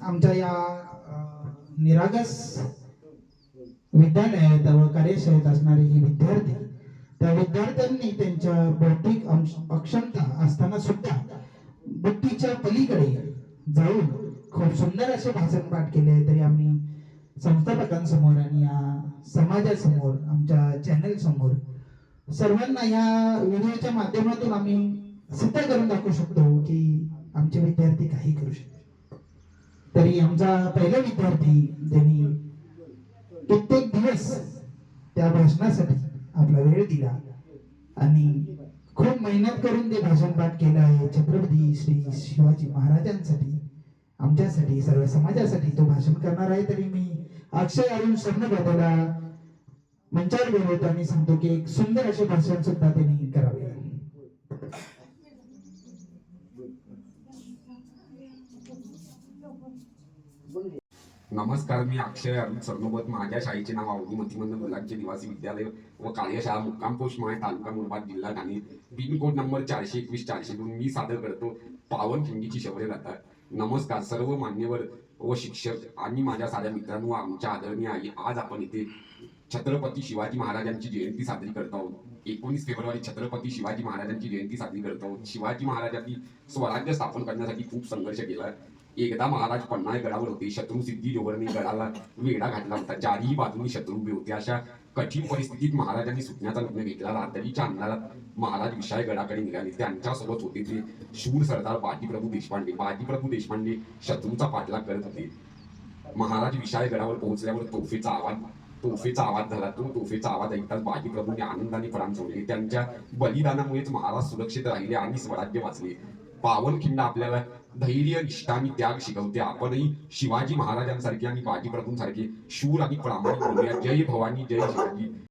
आमच्या या निरागस विद्यालयात व कार्यशाळेत असणारे हे विद्यार्थी, त्या विद्यार्थ्यांनी त्यांच्या बौद्धिक अक्षमता असताना सुद्धा बुद्धीच्या पलीकडे जाऊन खूप सुंदर असे भाषण पाठ केले आहे. तरी आम्ही संस्थापकांसमोर आणि या समाजासमोर, आमच्या चॅनल समोर सर्वांना या व्हिडिओच्या माध्यमातून आम्ही सिद्ध करून दाखवू शकतो की आमचे विद्यार्थी काही करू शकतात. तरी आमचा पहिला विद्यार्थी ज्यांनी कित्येक दिवस त्या भाषणासाठी आपला वेळ दिला आणि खूप मेहनत करून ते भाषण पाठ केलं आहे. छत्रपती श्री शिवाजी महाराजांसाठी, आमच्यासाठी, सर्व समाजासाठी तो भाषण करणार आहे. तरी मी अक्षय अरुण स्वर्णपदाला मंचावर बोलवतो आणि सांगतो की एक सुंदर असे भाषण सुद्धा त्यांनी करावे. नमस्कार, मी अक्षय अरुण सरनोबत. माझ्या शाळेचे नाव अवधी मतिमंद मुलांचे निवासी विद्यालय व कार्यशाळा मुक्काम पोस्ट माय, तालुका मुरबाड, जिल्हा ठाणे, पिन कोड नंबर 421-402. मी सादर करतो पावनखिंडीची शौर्य गाथा. नमस्कार सर्व मान्यवर व शिक्षक आणि माझ्या साऱ्या मित्रांनो, आमच्या आदरणीय आई, आज आपण इथे छत्रपती शिवाजी महाराजांची जयंती साजरी करत आहोत. 19 फेब्रुवारी छत्रपती शिवाजी महाराजांची जयंती साजरी करत आहोत. शिवाजी महाराजांनी स्वराज्य स्थापन करण्यासाठी खूप संघर्ष केला. एकदा महाराज पन्हाळगडावर होते. शत्रुसिद्धी जोहरने गडाला वेढा घातला होता. चारही बाजूनी शत्रू उभे होते. अशा कठीण परिस्थितीत महाराजांनी सुटण्याचा निर्णय घेतला. रात्रीच्या अंधारात महाराज विशाळगडाकडे निघाले. त्यांच्यासोबत होते ते शूर सरदार बाजीप्रभू देशपांडे. बाजीप्रभू देशपांडे शत्रूंचा पाठलाग करत होते. महाराज विशाळगडावर पोहोचल्यावर तोफेचा आवाज झाला. तो तोफेचा आवाज ऐकताच बाजीप्रभूंनी आनंदाने प्राण सोडले. त्यांच्या बलिदानामुळेच महाराज सुरक्षित राहिले आणि स्वराज्य वाचले. पावनखिंड आपल्याला धैर्य, निष्ठा आणि त्याग शिकवते. आपणही शिवाजी महाराजांसारखे आणि बाजीप्रभूंसारखे शूर आणि प्रामाणिक होऊया. जय भवानी, जय शिवाजी.